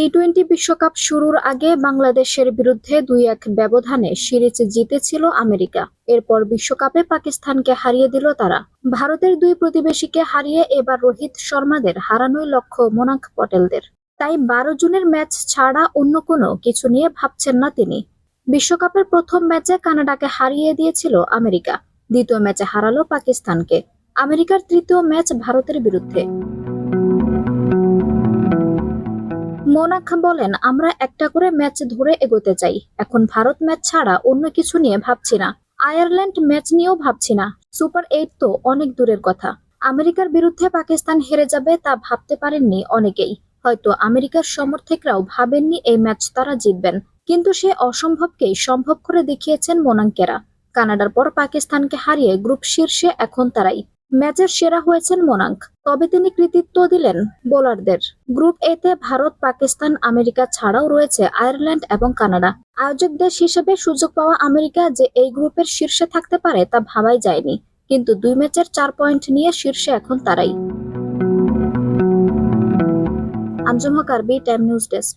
T twenty বিশ্বকাপ শুরুর আগে বাংলাদেশের বিরুদ্ধে ২-১ ব্যবধানে সিরিজ জিতেছিল আমেরিকা। এরপর বিশ্বকাপে পাকিস্তানকে হারিয়ে দিল তারা। ভারতের দুই প্রতিবেশীকে হারিয়ে এবার রোহিত শর্মাদের হারানোই লক্ষ্য মোনাক পটেলদের। তাই ১২ জুনের ম্যাচ ছাড়া অন্য কোনো কিছু নিয়ে ভাবছেন না তিনি। বিশ্বকাপের প্রথম ম্যাচে কানাডাকে হারিয়ে দিয়েছিল আমেরিকা, দ্বিতীয় ম্যাচে হারালো পাকিস্তানকে। আমেরিকার তৃতীয় ম্যাচ ভারতের বিরুদ্ধে। মোনাক বলেন, আমরা একটা করে ম্যাচ ধরে এগোতে চাই। এখন ভারত ম্যাচ ছাড়া অন্য কিছু নিয়ে ভাবছি না। আয়ারল্যান্ড ম্যাচ নিয়েও ভাবছি না। সুপার 8 তো অনেক দূরের কথা। আমেরিকার বিরুদ্ধে পাকিস্তান হেরে যাবে তা ভাবতে পারেননি অনেকেই। হয়তো আমেরিকার সমর্থকরাও ভাবেননি এই ম্যাচ তারা জিতবেন। কিন্তু সে অসম্ভবকেই সম্ভব করে দেখিয়েছেন মোনাঙ্কেরা। কানাডার পর পাকিস্তানকে হারিয়ে গ্রুপ শীর্ষে এখন তারাই। ম্যাচের সেরা হয়েছেন মোনাঙ্ক, তবে তিনি কৃতিত্ব দিলেন বোলারদের। গ্রুপ এতে ভারত, পাকিস্তান, আমেরিকা ছাড়াও রয়েছে আয়ারল্যান্ড এবং কানাডা। আয়োজক দেশ হিসেবে সুযোগ পাওয়া আমেরিকা যে এই গ্রুপের শীর্ষে থাকতে পারে তা ভাবাই যায়নি। কিন্তু ২ ম্যাচের ৪ পয়েন্ট নিয়ে শীর্ষে এখন তারাই। আঞ্জুম হক, আরবি টাইম নিউজ ডেস্ক।